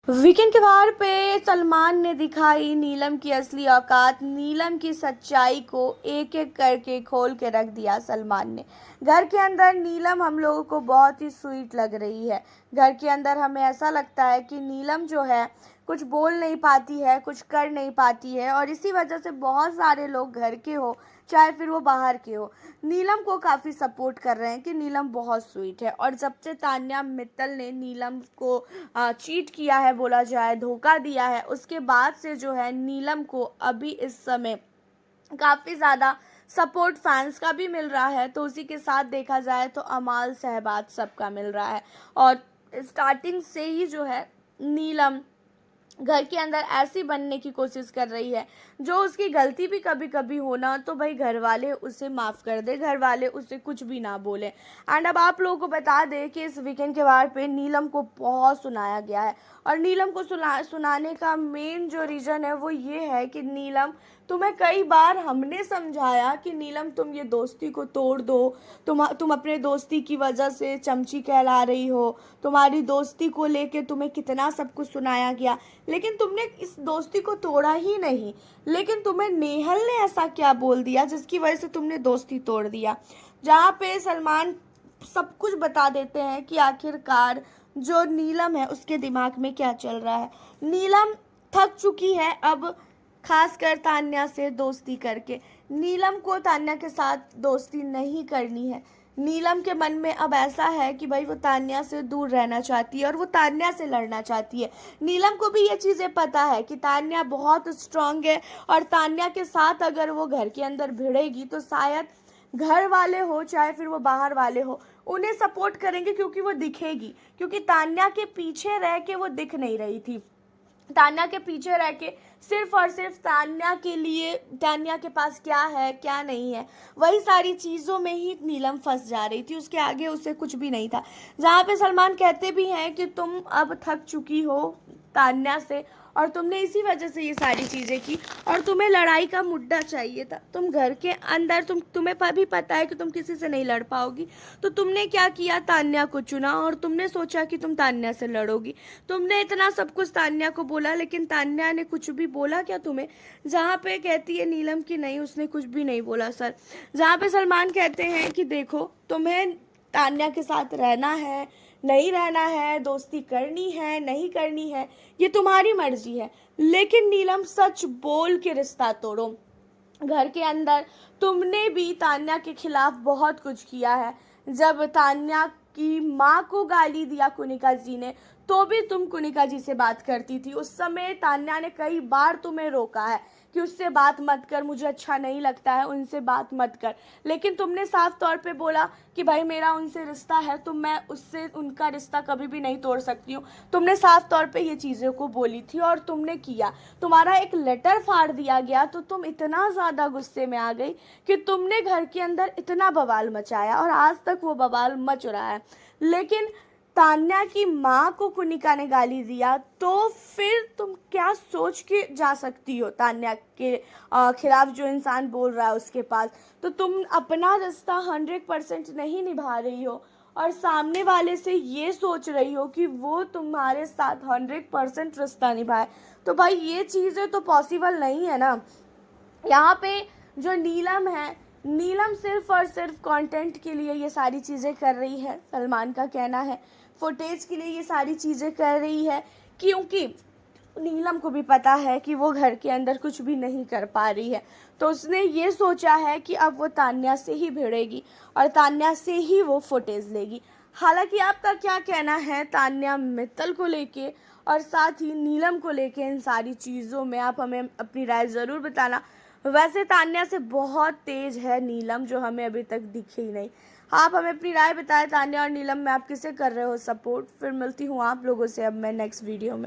Weekend के वार पे सलमान ने दिखाई नीलम की असली औकात। नीलम की सच्चाई को एक एक करके खोल के रख दिया सलमान ने। घर के अंदर नीलम हम लोगों को बहुत ही स्वीट लग रही है। घर के अंदर हमें ऐसा लगता है कि नीलम जो है कुछ बोल नहीं पाती है, कुछ कर नहीं पाती है, और इसी वजह से बहुत सारे लोग घर के हो चाहे फिर वो बाहर के हो, नीलम को काफ़ी सपोर्ट कर रहे हैं कि नीलम बहुत स्वीट है। और जब से तान्या मित्तल ने नीलम को चीट किया है, बोला जाए धोखा दिया है, उसके बाद से जो है नीलम को अभी इस समय काफ़ी ज़्यादा सपोर्ट फैंस का भी मिल रहा है। तो उसी के साथ देखा जाए तो अमाल सहबाज सबका मिल रहा है। और स्टार्टिंग से ही जो है नीलम घर के अंदर ऐसी बनने की कोशिश कर रही है, जो उसकी गलती भी कभी कभी होना तो भाई घर वाले उसे माफ़ कर दे, घर वाले उसे कुछ भी ना बोले। एंड अब आप लोगों को बता दें कि इस वीकेंड के वार पे नीलम को बहुत सुनाया गया है। और नीलम को सुनाने का मेन जो रीज़न है वो ये है कि नीलम, तुम्हें कई बार हमने समझाया कि नीलम तुम ये दोस्ती को तोड़ दो, तुम अपने दोस्ती की वजह से चमची कहला रही हो, तुम्हारी दोस्ती को लेके तुम्हें कितना सब कुछ सुनाया गया, लेकिन तुमने इस दोस्ती को तोड़ा ही नहीं। लेकिन तुम्हें नेहल ने ऐसा क्या बोल दिया जिसकी वजह से तुमने दोस्ती तोड़ दिया। जहाँ पे सलमान सब कुछ बता देते हैं कि आखिरकार जो नीलम है उसके दिमाग में क्या चल रहा है। नीलम थक चुकी है अब, खासकर तान्या से दोस्ती करके। नीलम को तान्या के साथ दोस्ती नहीं करनी है। नीलम के मन में अब ऐसा है कि भाई वो तान्या से दूर रहना चाहती है और वो तान्या से लड़ना चाहती है। नीलम को भी ये चीज़ें पता है कि तान्या बहुत स्ट्रांग है, और तान्या के साथ अगर वो घर के अंदर भिड़ेगी तो शायद घर वाले हो चाहे फिर वो बाहर वाले हो उन्हें सपोर्ट करेंगे, क्योंकि वो दिखेगी। क्योंकि तान्या के पीछे रह के वो दिख नहीं रही थी। तान्या के पीछे रह के सिर्फ और सिर्फ तान्या के लिए, तान्या के पास क्या है क्या नहीं है, वही सारी चीज़ों में ही नीलम फंस जा रही थी। उसके आगे उसे कुछ भी नहीं था। जहाँ पे सलमान कहते भी हैं कि तुम अब थक चुकी हो तान्या से, और तुमने इसी वजह से ये सारी चीज़ें की, और तुम्हें लड़ाई का मुद्दा चाहिए था। तुम घर के अंदर तुम्हें भी पता है कि तुम किसी से नहीं लड़ पाओगी, तो तुमने क्या किया, तान्या को चुना, और तुमने सोचा कि तुम तान्या से लड़ोगी। तुमने इतना सब कुछ तान्या को बोला, लेकिन तान्या ने कुछ भी बोला क्या तुम्हें? जहाँ पे कहती है नीलम कि नहीं उसने कुछ भी नहीं बोला सर। जहाँ पे सलमान कहते हैं कि देखो तुम्हें तान्या के साथ रहना है नहीं रहना है, दोस्ती करनी है नहीं करनी है, ये तुम्हारी मर्जी है, लेकिन नीलम सच बोल के रिश्ता तोड़ो। घर के अंदर तुमने भी तान्या के खिलाफ बहुत कुछ किया है। जब तान्या की माँ को गाली दिया कुनिका जी ने, तो भी तुम कुनिका जी से बात करती थी। उस समय तान्या ने कई बार तुम्हें रोका है कि उससे बात मत कर, मुझे अच्छा नहीं लगता है, उनसे बात मत कर। लेकिन तुमने साफ तौर पे बोला कि भाई मेरा उनसे रिश्ता है, तो मैं उससे उनका रिश्ता कभी भी नहीं तोड़ सकती हूँ। तुमने साफ तौर पे ये चीज़ों को बोली थी और तुमने किया। तुम्हारा एक लेटर फाड़ दिया गया तो तुम इतना ज़्यादा गुस्से में आ गई कि तुमने घर के अंदर इतना बवाल मचाया, और आज तक वो बवाल मच रहा है। लेकिन तान्या की माँ को कुनिका ने गाली दिया, तो फिर तुम क्या सोच के जा सकती हो तान्या के खिलाफ जो इंसान बोल रहा है उसके पास? तो तुम अपना रिश्ता 100% नहीं निभा रही हो, और सामने वाले से ये सोच रही हो कि वो तुम्हारे साथ 100% रिश्ता निभाए। तो भाई ये चीज़ें तो पॉसिबल नहीं है ना। यहाँ पे जो नीलम है, नीलम सिर्फ और सिर्फ कंटेंट के लिए ये सारी चीज़ें कर रही है, सलमान का कहना है। फुटेज के लिए ये सारी चीज़ें कर रही है, क्योंकि नीलम को भी पता है कि वो घर के अंदर कुछ भी नहीं कर पा रही है। तो उसने ये सोचा है कि अब वो तान्या से ही भिड़ेगी और तान्या से ही वो फुटेज लेगी। हालांकि आपका क्या कहना है तान्या मित्तल को लेके और साथ ही नीलम को लेके, इन सारी चीज़ों में आप हमें अपनी राय ज़रूर बताना। वैसे तान्या से बहुत तेज है नीलम, जो हमें अभी तक दिखी ही नहीं। आप हमें अपनी राय बताएं तान्या और नीलम में आप किसे कर रहे हो सपोर्ट। फिर मिलती हूँ आप लोगों से अब मैं नेक्स्ट वीडियो में।